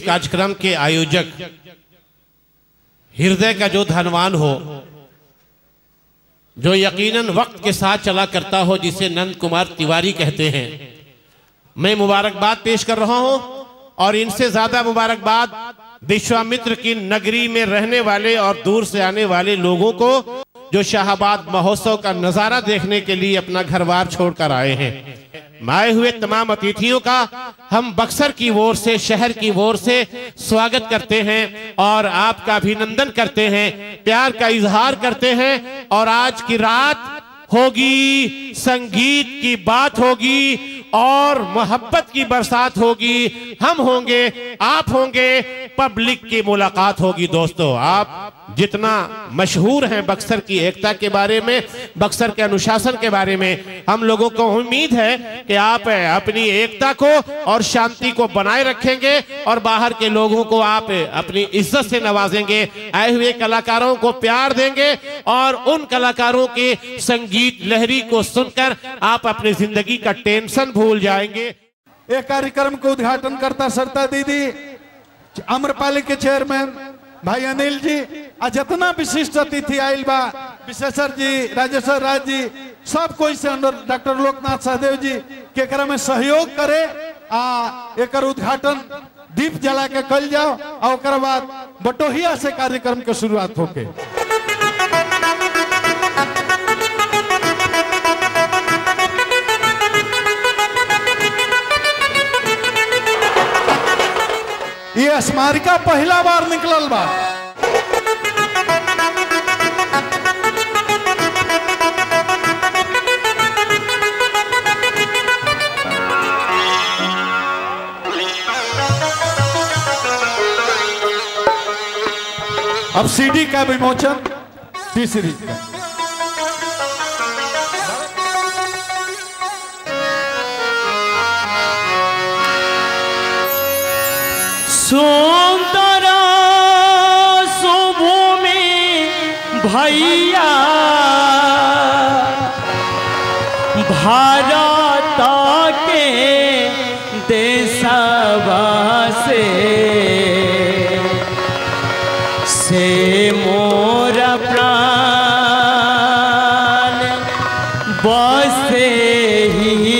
कार्यक्रम के आयोजक हृदय का जो धनवान हो, जो यकीनन वक्त के साथ चला करता हो, जिसे नंद कुमार तिवारी कहते हैं, मैं मुबारकबाद पेश कर रहा हूं। और इनसे ज्यादा मुबारकबाद विश्वामित्र की नगरी में रहने वाले और दूर से आने वाले लोगों को, जो शाहबाद महोत्सव का नजारा देखने के लिए अपना घर-बार छोड़कर आए हैं। आए हुए तमाम अतिथियों का हम बक्सर की ओर से, शहर की ओर से स्वागत करते हैं और आपका अभिनंदन करते हैं, प्यार का इजहार करते हैं। और आज की रात होगी, संगीत की बात होगी और मोहब्बत की बरसात होगी। हम होंगे, आप होंगे, पब्लिक की मुलाकात होगी। दोस्तों, आप जितना मशहूर हैं बक्सर की एकता के बारे में, बक्सर के अनुशासन के बारे में, हम लोगों को उम्मीद है कि आप अपनी एकता को और शांति को बनाए रखेंगे और बाहर के लोगों को आप अपनी इज्जत से नवाजेंगे, आए हुए कलाकारों को प्यार देंगे और उन कलाकारों के संगीत लहरी को सुनकर आप अपनी जिंदगी का टेंशन भूल जाएंगे। एक कार्यक्रम को उद्घाटन करता सरता दीदी, आम्रपाली के चेयरमैन भाई अनिल जी, आ जितना विशिष्ट अतिथि आयल बा, विशेषर जी, राजेश्वर राज जी, सब कोई से अंदर डॉक्टर लोकनाथ सहदेव जी के में सहयोग करे आ एक उद्घाटन दीप जला के कल जाओ और ओकर बाद बटोहिया से कार्यक्रम के शुरुआत होके। ये स्मारिका पहला बार निकलल बा। अब सीडी का विमोचन, टी सीरीज का। सुंदर शुभूमि भैया भारत के देशवा से मोर प्राण बसे ही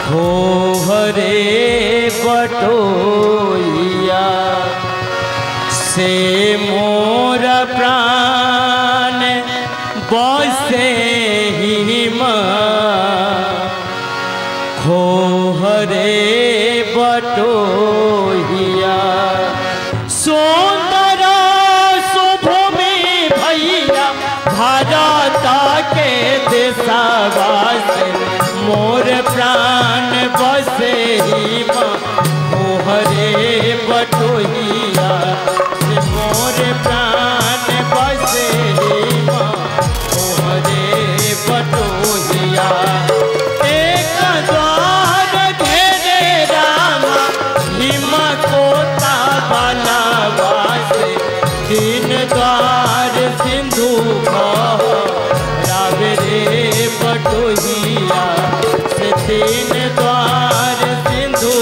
हो हरे बटोहिया से मोर प्राण बसे ही हो हरे बटोहिया। सुंदर शुभूमि भैया भारत के देशवा से मोर प्राण बसे ही हो हरे बटोहिया से मोर प्राण बसे ही हो हरे बटोहिया। एक द्वार घेरे राम हिम कोता बनवा से, तीन द्वार सिंधु रावे रे बटोहिया से, तीन द्वार सिंधु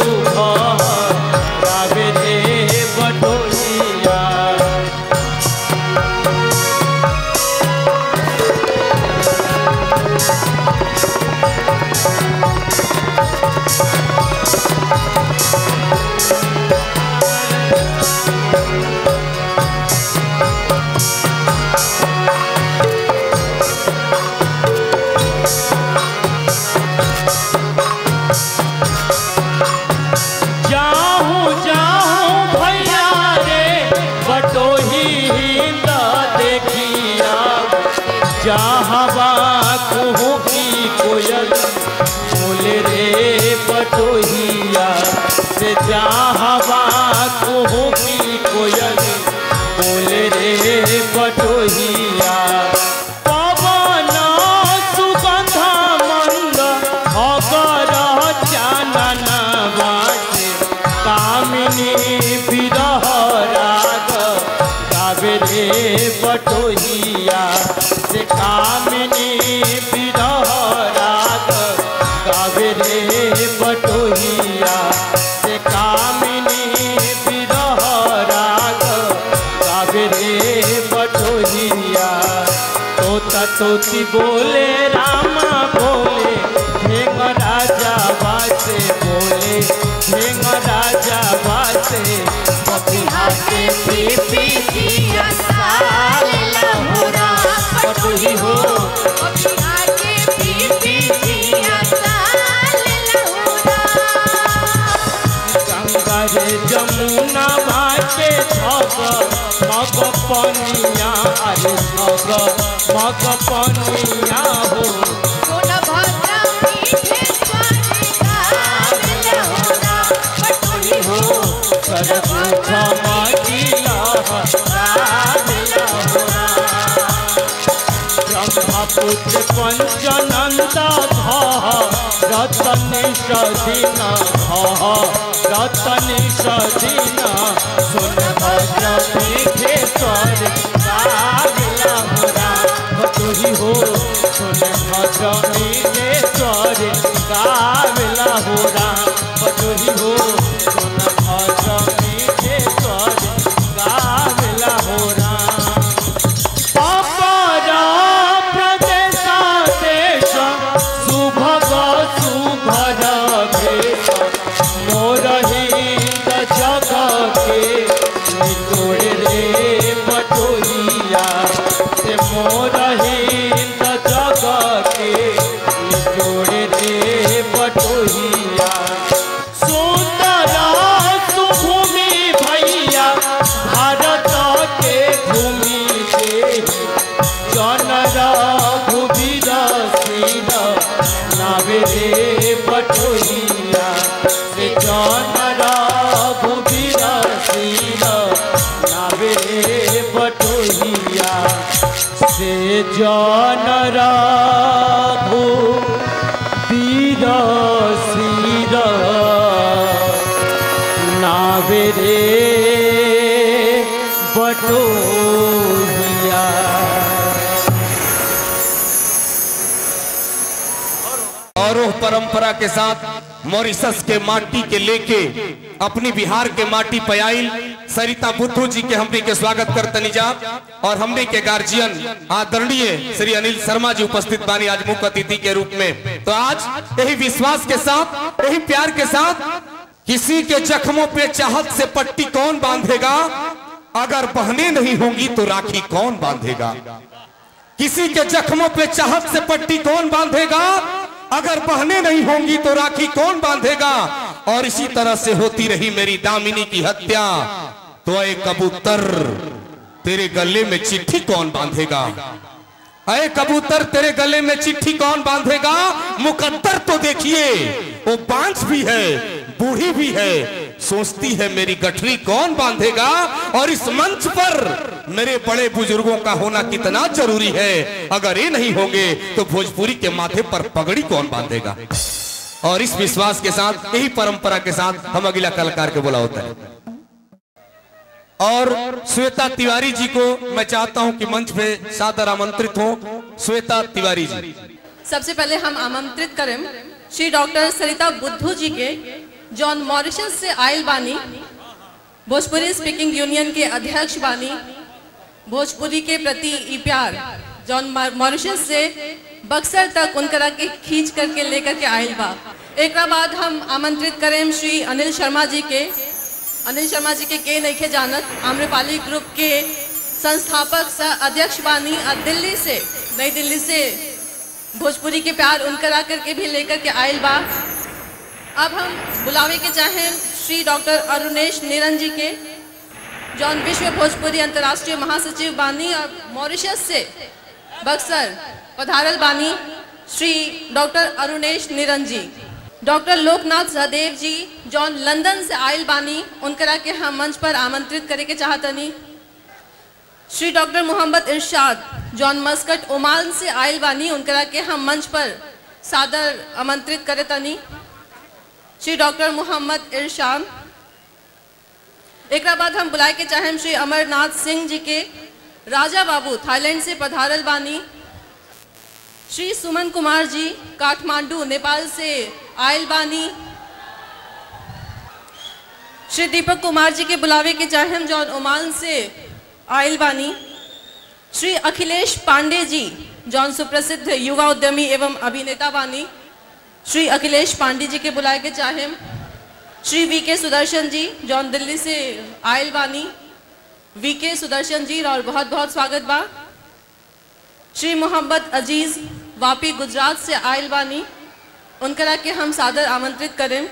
रावे रे बटोहिया। जहाँ कहूँ की कोयल बोल रे बटोहिया से, जहाँ कहूँ की कोयल बोल रे बटोहिया। पवन सुगंध मंद अगर चानन बाटे, कामिनी विरह राग गावे रे बटोहिया से, कामिनी विरह राग गावे रे बटोहिया से। रे बटोहिया। तोता तोती बोले रामा बोले, ढेंग राजा बासे बोले, ढेंग राजा बासे। पपिहा के पीपी जिया साल लहुरा बटोही हो, पपिहा के पीपी जिया साल लहुरा। गंगा रे जमुना भाटे छग मग पनिया, अरे छग मग पनिया हो। सोनभद्र मीठे स्वाद साल लहुरा बटोही हो। सरपुछ मगिला राज लहुरा। ब्रह्मपुत्र पंचनंदा भह रतन सदीन भह रतन सदीन। सोनभद्र मीठेश्वर राज लहुरा बटोही हो। सोनभद्र मीठेश्वर राज लहुरा बटोही हो। सोनभद्र मीठेश्वर राज लहुरा। अपरा प्रदेश देश सुभग सुभर भेष, मोर हिंद जग के निचोड़ रे बटोहिया। से मोर हिंद जग के निचोड़ रे बटोहिया। सुंदर सुभूमि भैया भारत के भूमि के, जनर भूवीर शील नावे रे बटोहिया। से जनर भूवीर शील नावे रे बटोहिया। से जनर भूवीर शील नावे रे बटोहिया। और वो परंपरा के साथ मॉरिशस के माटी के लेके अपनी बिहार के माटी पे आइल सरिता बुद्धू जी के हमने के स्वागत करतनी जा। और हमने के गार्जियन आदरणीय श्री अनिल शर्मा जी उपस्थित बानी आज मुख्य अतिथि के रूप में। तो आज यही विश्वास के साथ, यही प्यार के साथ, किसी के जख्मों पे चाहत से पट्टी कौन बांधेगा, अगर बहनें नहीं होंगी तो राखी कौन बांधेगा। किसी के जख्मों पे चाहत से पट्टी कौन बांधेगा, अगर बहनें नहीं होंगी तो राखी कौन बांधेगा। और इसी तरह से होती रही मेरी दामिनी की हत्या, तो ऐ कबूतर तेरे गले में चिट्ठी कौन बांधेगा। ऐ कबूतर तेरे गले में चिट्ठी कौन बांधेगा। मुकद्दर तो देखिए वो बांझ भी है, बूढ़ी भी है, सोचती है मेरी गठरी कौन बांधेगा। और इस मंच पर मेरे बड़े बुजुर्गों का होना कितना जरूरी है, अगर ये नहीं होंगे तो भोजपुरी के माथे पर पगड़ी कौन बांधेगा। और इस विश्वास के साथ, यही परंपरा के साथ हम अगला कलाकार के बुला होता है। और श्वेता तिवारी जी को मैं चाहता हूं कि मंच पे सादर आमंत्रित हो। श्वेता तिवारी जी। सबसे पहले हम आमंत्रित करें श्री डॉक्टर सरिता बुद्धू जी के, जॉन मॉरिशस से आयल बानी, भोजपुरी स्पीकिंग यूनियन के अध्यक्ष बानी। भोजपुरी के प्रति ई प्यार जॉन मॉरिशस से बक्सर तक उनकरा के खींच करके लेकर के आयल बा। एक बाद हम आमंत्रित करें श्री अनिल शर्मा जी के। अनिल शर्मा जी के नहीं जानत, आम्रपाली ग्रुप के संस्थापक सह अध्यक्ष बानी। दिल्ली से, नई दिल्ली से भोजपुरी के प्यार उनकरा करके भी लेकर के आयल बा। अब हम बुलावे के चाहें श्री डॉक्टर अरुणेश निरंजी के, जॉन विश्व भोजपुरी अंतर्राष्ट्रीय महासचिव बानी और मॉरिशस से बक्सर पधारल बानी श्री डॉक्टर अरुणेश निरंजी। डॉक्टर लोकनाथ सहदेव जी जॉन लंदन से आयल बानी, उनकरा के हम मंच पर आमंत्रित करे के चाहतनी। श्री डॉक्टर मोहम्मद इरशाद जॉन मस्कट ओमान से आयल बानी, उनकरा के हम मंच पर सादर आमंत्रित करे तनी। श्री डॉक्टर मोहम्मद इरशाद। एक बाद हम बुलाए के चाहें श्री अमरनाथ सिंह जी के, राजा बाबू थाईलैंड से पधारल बानी। श्री सुमन कुमार जी काठमांडू नेपाल से आयल बानी। श्री दीपक कुमार जी के बुलावे के चाहें जॉन ओमान से आयल बानी श्री अखिलेश पांडे जी जौन सुप्रसिद्ध युवा उद्यमी एवं अभिनेता बानी। श्री अखिलेश पांडे जी के बुलाए के चाहे। श्री वीके सुदर्शन जी जौन दिल्ली से आयल बानी। वीके सुदर्शन जी और बहुत बहुत स्वागत बा। श्री मोहम्मद अजीज वापी गुजरात से आयल बानी, उनकरा के हम सादर आमंत्रित करें।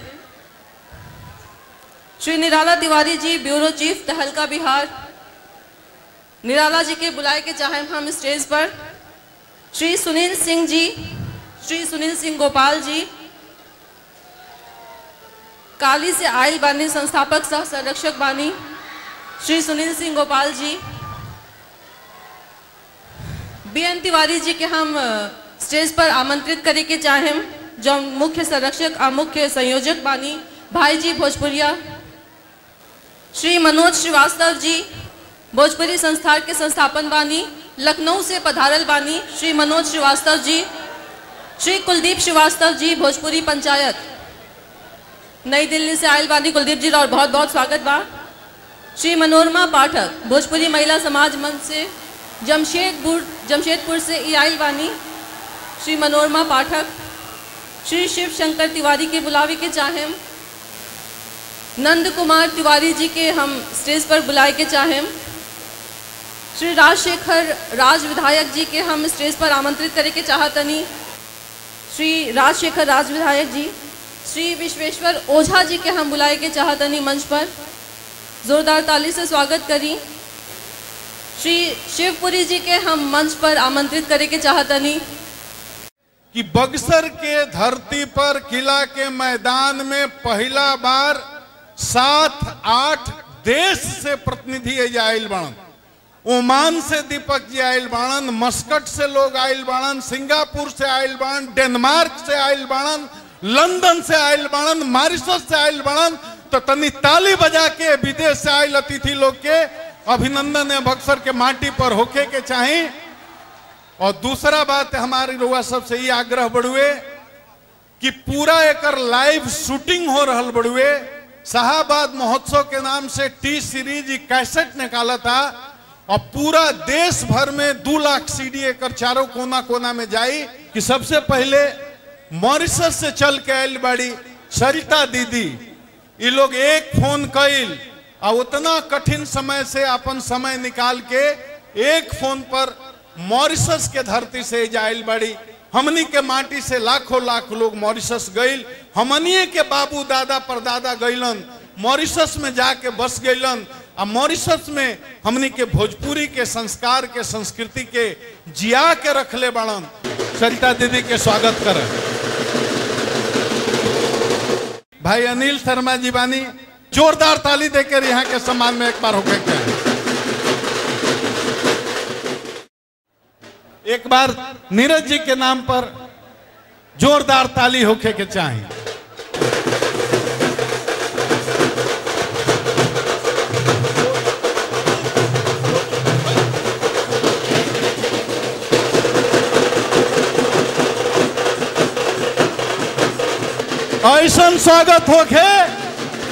श्री निराला तिवारी जी ब्यूरो चीफ तहलका बिहार, निराला जी के बुलाए के चाहे हम स्टेज पर। श्री सुनील सिंह जी, श्री सुनील सिंह गोपाल जी काली से आयल बानी, संस्थापक सह संरक्षक बानी श्री सुनील सिंह गोपाल जी। बीएन तिवारी जी के हम स्टेज पर आमंत्रित करे के चाहें जो मुख्य संरक्षक और मुख्य संयोजक बानी भाई जी भोजपुरिया। श्री मनोज श्रीवास्तव जी भोजपुरी संस्थान के संस्थापन बानी, लखनऊ से पधारल बानी श्री मनोज श्रीवास्तव जी। श्री कुलदीप श्रीवास्तव जी भोजपुरी पंचायत नई दिल्ली से आयल बानी, कुलदीप जी और बहुत बहुत स्वागत बा। श्री मनोरमा पाठक भोजपुरी महिला समाज मंच से जमशेदपुर से आयल बानी श्री मनोरमा पाठक। श्री शिव शंकर तिवारी के बुलावे के चाहें। नंद कुमार तिवारी जी के हम स्टेज पर बुलाए के चाहें। श्री राजशेखर राज विधायक जी के हम स्टेज पर आमंत्रित करे के चाहतनी। श्री राजशेखर राज विधायक जी। श्री विश्वेश्वर ओझा जी के हम बुलाए के चाहतनी मंच पर, जोरदार ताली से स्वागत करी। श्री शिवपुरी जी के हम मंच पर आमंत्रित करे के चाहतनी। कि बक्सर के धरती पर किला के मैदान में पहला बार 7-8 देश से प्रतिनिधि आयल बाणन। ओमान से दीपक जी आयल बाणन, मस्कट से लोग आयल बाणन, सिंगापुर से आयल बाणन, डेनमार्क से आयल बाणन, लंदन से आयल बाणन, मॉरिशस से आयल बाणन। तो तनी ताली बजा के विदेश से आयल अतिथि लोग के अभिनंदन है बक्सर के माटी पर होके के चाहे। और दूसरा बात हमारी लोग सबसे ये आग्रह बढ़ुए कि पूरा एक लाइव शूटिंग हो रहा बढ़ुए। शाहबाद महोत्सव के नाम से टी सीरीज कैसेट निकाला था और पूरा देश भर में 2 लाख सीडी एक चारों कोना कोना में जाई। कि सबसे पहले मॉरिशस से चल के आयल बाड़ी सरिता दीदी, ये लोग एक फोन कैल और उतना कठिन समय से अपन समय निकाल के एक फोन पर मॉरिशस के धरती से जायल बाड़ी। हमनी के माटी से लाखों लाख लोग मॉरिशस गईल। हमनिए के बाबू दादा परदादा गईलन, मॉरिशस में जाके बस गईलन और मॉरिशस में हमनी के भोजपुरी के संस्कार के संस्कृति के जिया के रखले बाड़न। सरिता दीदी के स्वागत करें। भाई अनिल शर्मा जी बानी, जोरदार ताली देकर यहाँ के सम्मान में एक बार होके क्या एक बार नीरज जी के नाम पर जोरदार ताली होके के चाहे। ऐसा स्वागत होके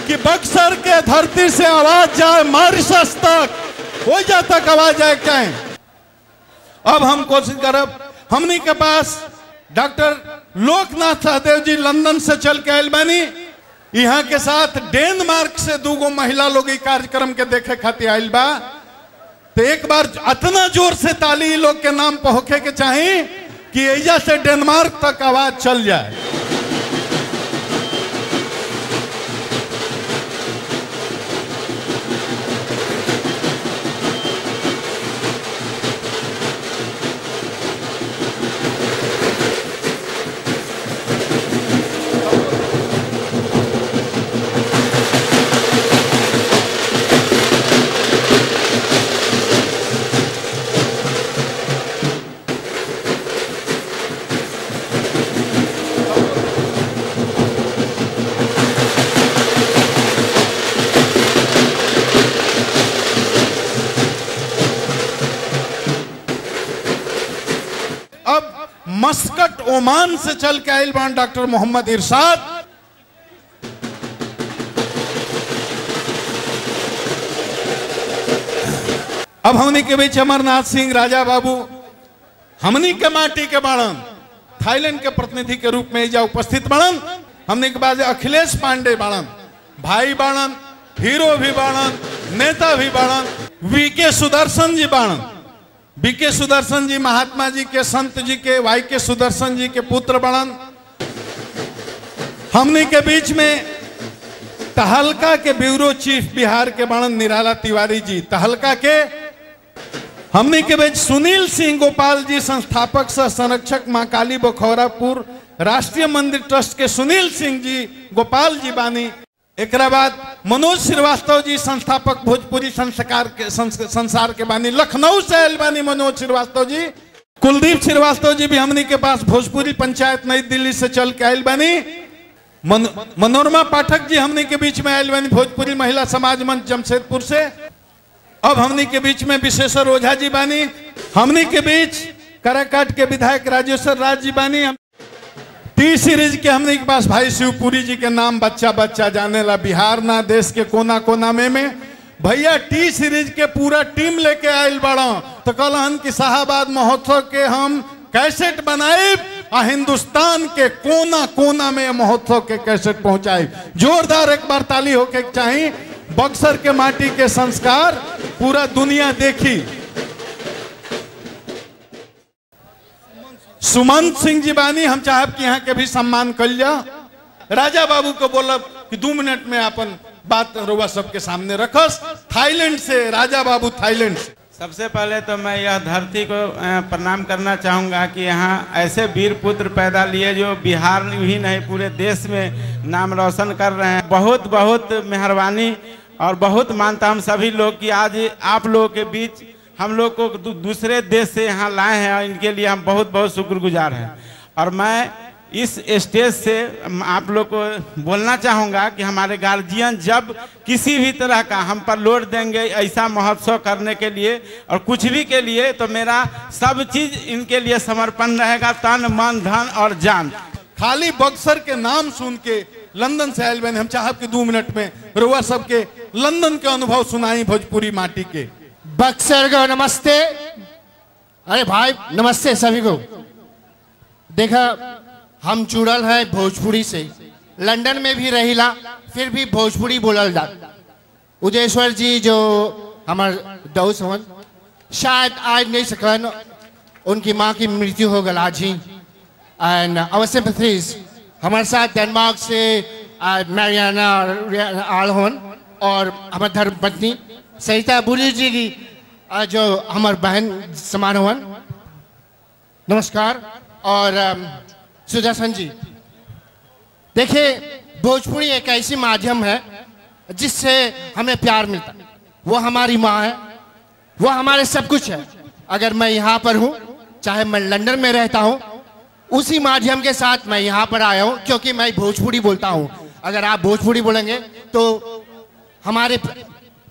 कि बक्सर के धरती से आवाज जाए मॉरिशस तक, हो जा तक आवाज जाए क्या है। अब हम कोशिश करब, हमनी के पास डॉक्टर लोकनाथ सहदेव जी लंदन से चल के आयल बानी। यहाँ के साथ डेनमार्क से 2 महिला लोग कार्यक्रम के देखे खातिर आयल बा। तो एक बार इतना जोर से ताली लोग के नाम पर होके के चाहिए कि एजा से डेनमार्क तक आवाज चल जाए। मस्कट ओमान से चल के आयल बान डॉक्टर मोहम्मद इरशाद। अब हमनी के बीच अमरनाथ सिंह राजा बाबू हमनी के माटी के बाणन थाईलैंड के प्रतिनिधि के रूप में जा उपस्थित बाणन। हमनी के बाद अखिलेश पांडे बाणन, भाई बाणन, हीरो भी बाणन, नेता भी बाणन, वीके सुदर्शन जी बाणन। वीके सुदर्शन जी महात्मा जी के, संत जी के, वाई के सुदर्शन जी के पुत्र बाणन। हमनी के बीच में तहलका के ब्यूरो चीफ बिहार के बाणन निराला तिवारी जी तहलका के। हमनी के बीच सुनील सिंह गोपाल जी संस्थापक सह संरक्षक मां काली बखौरापुर राष्ट्रीय मंदिर ट्रस्ट के सुनील सिंह जी गोपाल जी बानी। एक बाद मनोज श्रीवास्तव जी संस्थापक भोजपुरी संसार के बानी, लखनऊ से आयल बानी मनोज श्रीवास्तव जी। कुलदीप श्रीवास्तव जी भी हमनी के पास भोजपुरी पंचायत नई दिल्ली से चल के आयल बानी। मनोरमा पाठक जी हमनी के बीच में आयल बानी भोजपुरी महिला समाज मंच जमशेदपुर से। अब हमनी के बीच में विशेश्वर ओझा जी बानी। हमनी के बीच कराकाट के विधायक राजेश्वर राज जी बानी। टी सीरीज के हमने के पास भाई शिवपुरी जी के नाम बच्चा बच्चा जाने ला, बिहार ना देश के कोना कोना में भैया टी सीरीज के पूरा टीम लेके आयल बड़ा। तो कल कि शाहबाद महोत्सव के हम कैसेट बनाए आ हिंदुस्तान के कोना कोना में महोत्सव के कैसेट पहुंचाए। जोरदार एक बार ताली होके चाहिए। बक्सर के माटी के संस्कार पूरा दुनिया देखी। सुमंत सिंह जी बानी, हम चाहब कि यहाँ के भी सम्मान कर लिया। राजा बाबू को बोलब कि 2 मिनट में अपन बात रुआ सबके सामने रखस। थाईलैंड से राजा बाबू, थाईलैंड से। सबसे पहले तो मैं यह धरती को प्रणाम करना चाहूँगा कि यहाँ ऐसे वीर पुत्र पैदा लिए जो बिहार ही नहीं पूरे देश में नाम रोशन कर रहे हैं। बहुत बहुत मेहरबानी और बहुत मानता हम सभी लोग कि आज आप लोगों के बीच हम लोग को दूसरे देश से यहाँ लाए हैं और इनके लिए हम बहुत बहुत शुक्रगुजार हैं। और मैं इस स्टेज से आप लोग को बोलना चाहूँगा कि हमारे गार्जियन जब किसी भी तरह का हम पर लोड देंगे ऐसा महोत्सव करने के लिए और कुछ भी के लिए, तो मेरा सब चीज़ इनके लिए समर्पण रहेगा, तन मन धन और जान। खाली बक्सर के नाम सुन के लंदन से आयल बने, हम चाहब कि 2 मिनट में रुआ सबके लंदन के अनुभव सुनाई भोजपुरी माटी के। बक्सर को नमस्ते। अरे भाई नमस्ते सभी को। देखा हम जुड़ल है भोजपुरी से, लंदन में भी रहिला फिर भी भोजपुरी बोलल जा। उदयेश्वर जी जो हमारे दोस्त हवन शायद आज नहीं सकन, उनकी माँ की मृत्यु हो गल आज ही। एंड आवर सिंपैथीज हमारे साथ डेनमार्क से मैरियाना आल हवन और हमारे धर्मपत्नी सरिता बुद्धू जी की जो हमारे बहन समान हवन, नमस्कार। और सुदर्शन जी, देखिए भोजपुरी एक ऐसी माध्यम है जिससे हमें प्यार मिलता है। वो हमारी माँ है, वो हमारे सब कुछ है। अगर मैं यहाँ पर हूँ, चाहे मैं लंदन में रहता हूँ, उसी माध्यम के साथ मैं यहाँ पर आया हूँ क्योंकि मैं भोजपुरी बोलता हूँ। अगर आप भोजपुरी बोलेंगे तो हमारे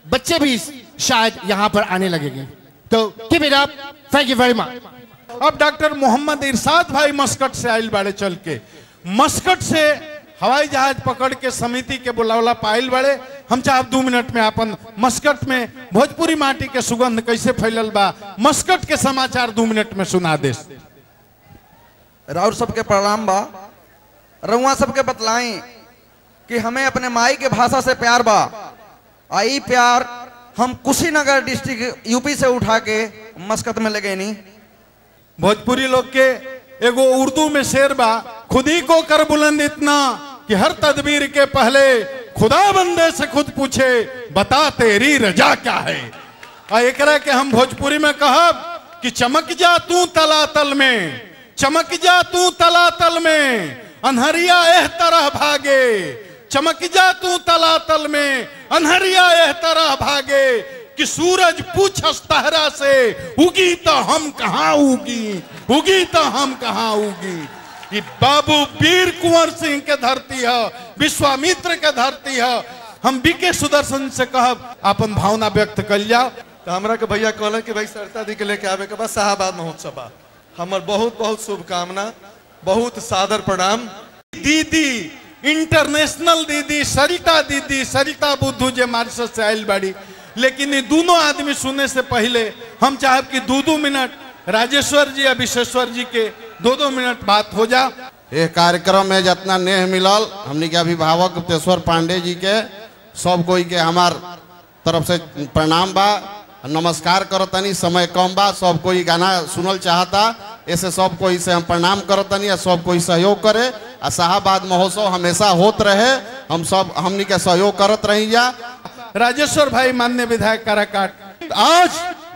बच्चे भी शायद यहाँ पर आने लगेंगे। तो keep it up, thank you very मच। अब डॉक्टर मोहम्मद इरशाद भाई मस्कट से आयल बाड़े, चल के मस्कट से हवाई जहाज पकड़ के समिति के बुलावला पायल बाड़े। हम चाहब 2 मिनट में अपन मस्कट में भोजपुरी माटी के सुगंध कैसे फैलल बा, मस्कट के समाचार 2 मिनट में सुना दे। राउर सबके प्रणाम बा। रउआ सबके बतलाई कि हमें अपने माई के भाषा से प्यार बा। आई प्यार हम कुशीनगर डिस्ट्रिक्ट यूपी से उठा के मस्कत में लगे नहीं। भोजपुरी लोग के एगो उर्दू में शेर बा, खुदी को कर बुलंद इतना कि हर तदबीर के पहले खुदा बंदे से खुद पूछे बता तेरी रजा क्या है। और एकरा के हम भोजपुरी में कहब कि चमक जा तू तलातल में, चमक जा तू तलातल में, अनहरिया एह तरह भागे। चमक जा तू तलातल में, अनहरिया एह तरह भागे कि सूरज पूछस तहरा से उगी तो हम कहाँ उगी, उगी तो हम कहाँ उगी। कि बाबू वीर कुंवर सिंह के धरती है, विश्वामित्र के धरती है। हम बीके सुदर्शन से कहब अपन भावना व्यक्त कर जाओ। तो हमरा के भैया कहल कि भाई सरिता दी के लेके आवे के बाद शाहबाद महोत्सव हमर बहुत बहुत शुभकामना, बहुत सादर प्रणाम। दीदी इंटरनेशनल दीदी सरिता बुद्धू जे मॉरिशस से आयल बाड़ी, लेकिन ये दोनों आदमी सुनने से पहले हम चाहब कि 2-2 मिनट राजेश्वर जी या विश्वेश्वर जी के 2-2 मिनट बात हो जा। ये कार्यक्रम में जितना नेह मिलल हमने के अभिभावक गुप्तेश्वर पांडे जी के सब कोई के हमार तरफ से प्रणाम बा, नमस्कार करतनी। समय कम बा, सब कोई गाना सुनल चाहता, ऐसे सब कोई से हम प्रणाम करतनी और सब कोई सहयोग करे। और शाहबाद महोत्सव हमेशा होत रहे, हम सब हमनी के सहयोग करत रही जा। राजेश्वर भाई माननीय विधायक काराकाट, आज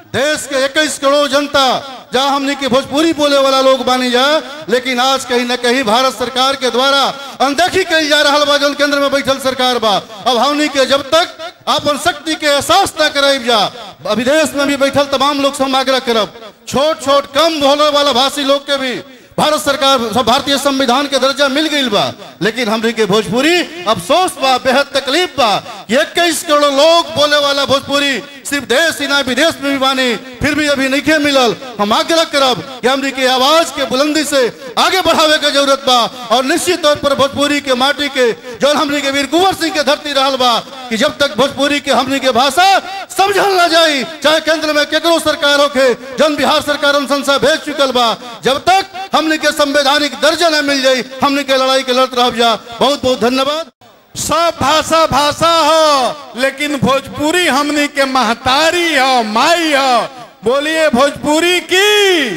देश के 21 करोड़ जनता जहाँ हमने की भोजपुरी बोले वाला लोग बानी जा, लेकिन आज कहीं न कहीं भारत सरकार के द्वारा अनदेखी कही जा रहा बा। जन केंद्र में बैठल सरकार बा, अब हमने के जब तक अपन शक्ति के एहसास न कराइब जा, विदेश में भी बैठल तमाम लोग से हम आग्रह करब, छोट छोट कम बोले वाला भाषी लोग के भी भारत सरकार भारतीय संविधान के दर्जा मिल गई बा। लेकिन हमरे के भोजपुरी अफसोस बा, बेहद तकलीफ बा, 21 करोड़ लोग बोले वाला भोजपुरी सिर्फ देश ही ना विदेश में भी बानी, फिर भी अभी नहीं मिलल। हम आग्रह करब कि हमरे के आवाज के बुलंदी से आगे बढ़ावे के जरूरत बा। और निश्चित तौर पर भोजपुरी के माटी के जो हमरे के वीर कुंवर सिंह के धरती रहल बा, कि जब तक भोजपुरी के हमरे के भाषा समझल ना जाई, चाहे केंद्र में केकरो सरकार होके, जन बिहार सरकार संसा भेज चुकल बा, जब तक हमने के संवैधानिक दर्जा न मिल जाई, हमने के लड़ाई के लड़त रह जा। बहुत बहुत धन्यवाद। सब भाषा भाषा हो, लेकिन भोजपुरी हमनी के महतारी हो, माई हो। बोलिए भोजपुरी की।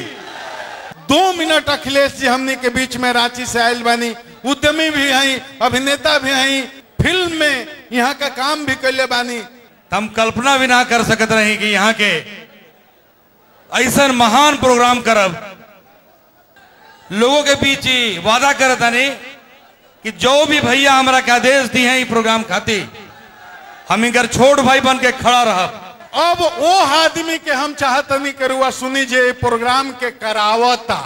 2 मिनट अखिलेश जी हमनी के बीच में रांची से आयल बानी, उद्यमी भी हैं, अभिनेता भी हैं, फिल्म में यहाँ का काम भी कैले बानी। हम कल्पना भी ना कर सकत रही कि यहाँ के ऐसा महान प्रोग्राम करब। लोगों के बीच ही वादा करता नहीं कि जो भी भैया हमारा के आदेश दी है प्रोग्राम खातिर हम इनकर छोट भाई बन के खड़ा रह। अब वो आदमी के हम चाहत नहीं करुआ सुनी जे प्रोग्राम के करावता,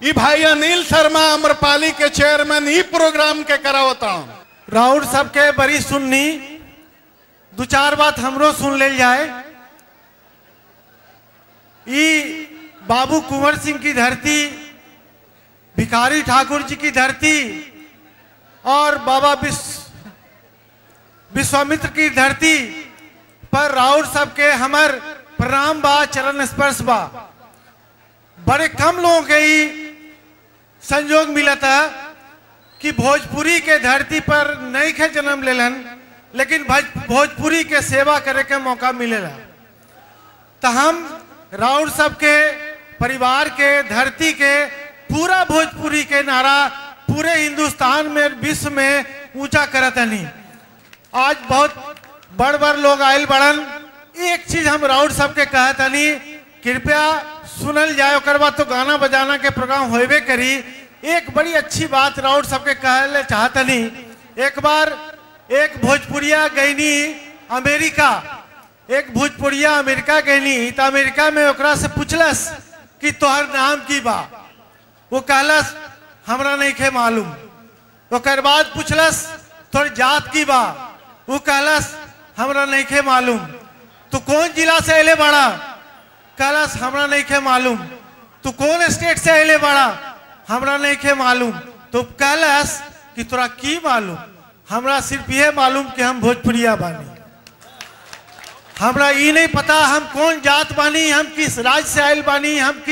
ई भाई अनिल शर्मा अम्रपाली के चेयरमैन ई प्रोग्राम के करावता। राउर सब के बड़ी सुननी, 2-4 बात हमरो सुन ले जाए। ई बाबू कुंवर सिंह की धरती, भिखारी ठाकुर जी की धरती और बाबा विश्वामित्र की धरती पर राउर सबके हमर प्रणाम बा, चरण स्पर्श बा। बड़े कम लोगों के ही संयोग मिला था कि भोजपुरी के धरती पर नहीं के जन्म लेलन, लेकिन भोजपुरी के सेवा करे के मौका मिलेला। तो हम राउर सबके परिवार के धरती के पूरा भोजपुरी के नारा पूरे हिंदुस्तान में विश्व में ऊंचा करतनी। आज बहुत बड़ बड़ लोग आयल बड़न। एक चीज हम राउर सबके कहतनी, कृपया सुनल जाए, ओकर बाद तो गाना बजाना के प्रोग्राम होबे करी। एक बड़ी अच्छी बात राउर सबके कहले चाहतनी। एक बार एक भोजपुरिया गईनी अमेरिका, एक भोजपुरिया अमेरिका गईनी, तो अमेरिका में ओकरा से पूछलस कि तोहर नाम की बा। वो कहलस हमरा नहीं खे मालूम। ओकर बाद पूछलस तोहर जात की बा। वो कहलस हमरा नहीं खे मालूम। तू कौन जिला से अले बड़ा? कहलस हमरा नहीं खे मालूम। तू कौन स्टेट से अले बड़ा? हमरा नहीं खे मालूम। तो कहलस कि तोरा की मालूम? हमरा सिर्फ ये मालूम कि हम भोजपुरिया बानी, हमरा ये नहीं पता हम कौन जात बानी, हम किस राज्य से आयल बानी, हम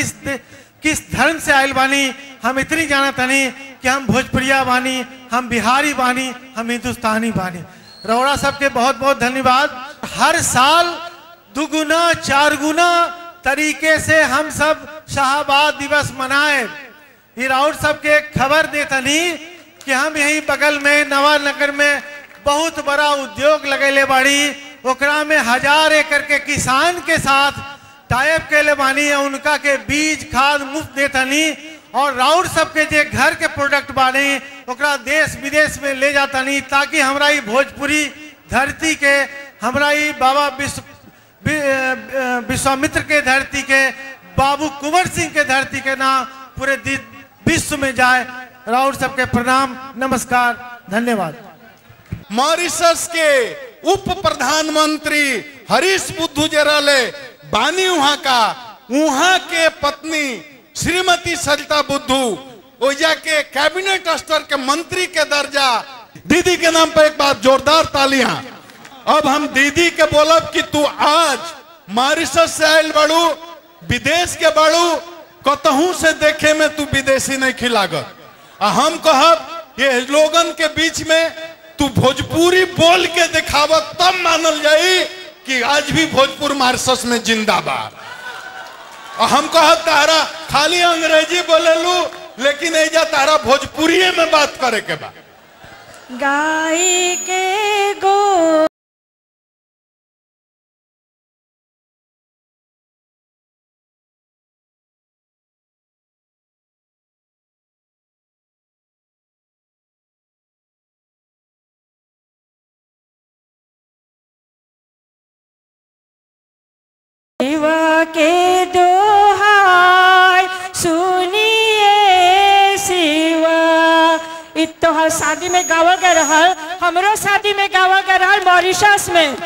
किस धर्म से आयल बानी। हम इतनी जानत नहीं कि हम भोजपुरिया बानी, हम बिहारी बानी, हम हिंदुस्तानी बानी। रौड़ा सबके बहुत बहुत धन्यवाद। हर साल 2 गुना 4 गुना तरीके से हम सब शाहबाद दिवस मनाए। ये राउर सबके खबर देतनी कि हम यही बगल में नवानगर में बहुत बड़ा उद्योग लगेले बाड़ी, ओकरा में 1000 एकड़ के किसान के साथ टाइप के बानी, उनका के बीज खाद मुफ्त देतनी। और राउर सबके जे घर के प्रोडक्ट बानी ओकरा देश विदेश में ले जातनी, ताकि हमरा ई भोजपुरी धरती के, हमरा ई बाबा विश्वामित्र के धरती के, बाबू कुंवर सिंह के धरती के नाम पूरे विश्व में जाए। राउर सबके प्रणाम, नमस्कार, धन्यवाद। मॉरिशस के उप प्रधानमंत्री हरीश बुद्धू जे रहले बानी, वहां के पत्नी श्रीमती सरिता बुद्धू ओइजा के कैबिनेट स्तर के मंत्री के दर्जा। दीदी के नाम पर एक बार जोरदार तालियां। अब हम दीदी के बोलब कि तू आज मॉरिशस से आयल बड़ू, विदेश के बड़ू, कतहू से देखे में तू विदेशी नहीं खिलागत। हम कहब ये लोगन के बीच में तू भोजपुरी बोल के दिखावत, तब मानल जाई कि आज भी भोजपुर मॉरिशस में जिंदाबाद। हम कहब तारा खाली अंग्रेजी बोलेलू, लेकिन एजा तारा भोजपुरी में बात करे के बा। गाय के गो शिवा के दोहाई सुनिए शिवा। इत तो हर शादी में गावल गए रहल, हमरो शादी में गावल गए रहल मॉरिशस में।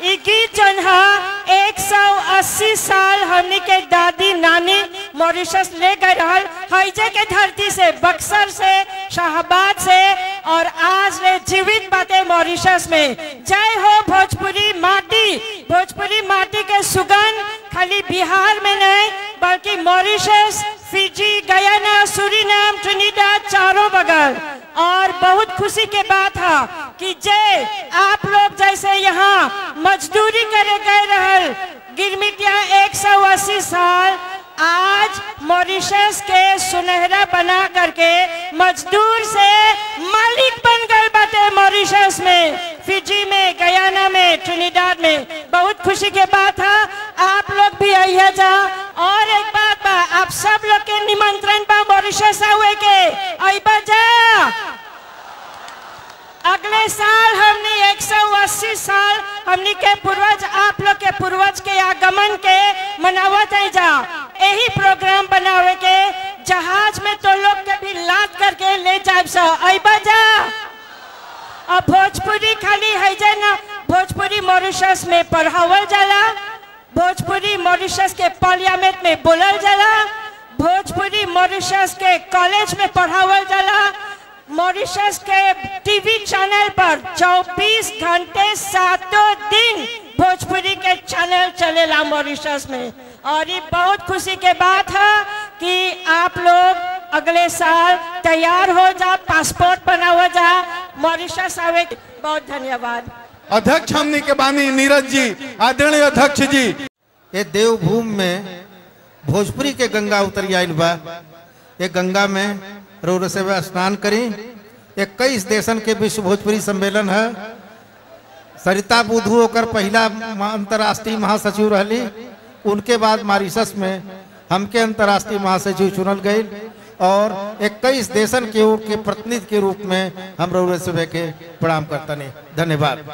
ई गीत जन है 180 साल हमनी के दादी नानी मॉरिशस ले गए रहल, हैजे के धरती से, बक्सर से, शाहबाद से, और आज ले जीवित बातें मॉरिशस में। जय हो भोजपुरी माटी। भोजपुरी माटी के सुगंध खाली बिहार में नहीं बल्कि Mauritius, Fiji, Guyana, Suriname, Trinidad चारों बगल। और बहुत खुशी के बात है कि जय आप लोग जैसे यहाँ मजदूरी करे गए रहल गिरमिटिया 180 साल, आज मॉरिशस के सुनहरा बना करके मजदूर से मालिक बन गए बाटे मॉरिशस में, फिजी में, गयाना में, ट्रिनिडाद में। बहुत खुशी के बात है, आप लोग भी आइए जा। और एक बात बा, आप सब लोग के निमंत्रण बा मॉरिशस आवे के, आइबा जा। अगले साल हमने 180 साल हमने के पूर्वज, आप लोग के पूर्वज के आगमन के मनावत है जा। यही प्रोग्राम बनावे के जहाज में तो लोग के भी लाद करके ले जाए सा, आइबा जा। और भोजपुरी खाली है जा ना, भोजपुरी मॉरिशस में पढ़ावल जाला, भोजपुरी मॉरिशस के पार्लियामेंट में बोलल जाला, भोजपुरी मॉरिशस के कॉलेज में पढ़ावल जाला, मॉरिशस के टीवी चैनल पर 24 घंटे 7 दिन भोजपुरी के चैनल चलेला मॉरिशस में। और ये बहुत खुशी के बात है कि आप लोग अगले साल तैयार हो जा, पासपोर्ट बनावा जा, मॉरिशस आवे। बहुत धन्यवाद। अध्यक्ष हमनी के बानी नीरज जी, आदरणीय अध्यक्ष जी। ये देवभूमि में भोजपुरी के गंगा उतर आयल बा। ये गंगा में रोड से स्नान करी। 21 देशन के विश्व भोजपुरी सम्मेलन है। सरिता बुद्धू होकर पहला अंतर्राष्ट्रीय महासचिव रहली, उनके बाद मॉरिशस में हमके अंतर्राष्ट्रीय महासचिव चुनल गई और 21 देशन के प्रतिनिधि के रूप में हम रोड से के प्रणाम करते हैं। धन्यवाद।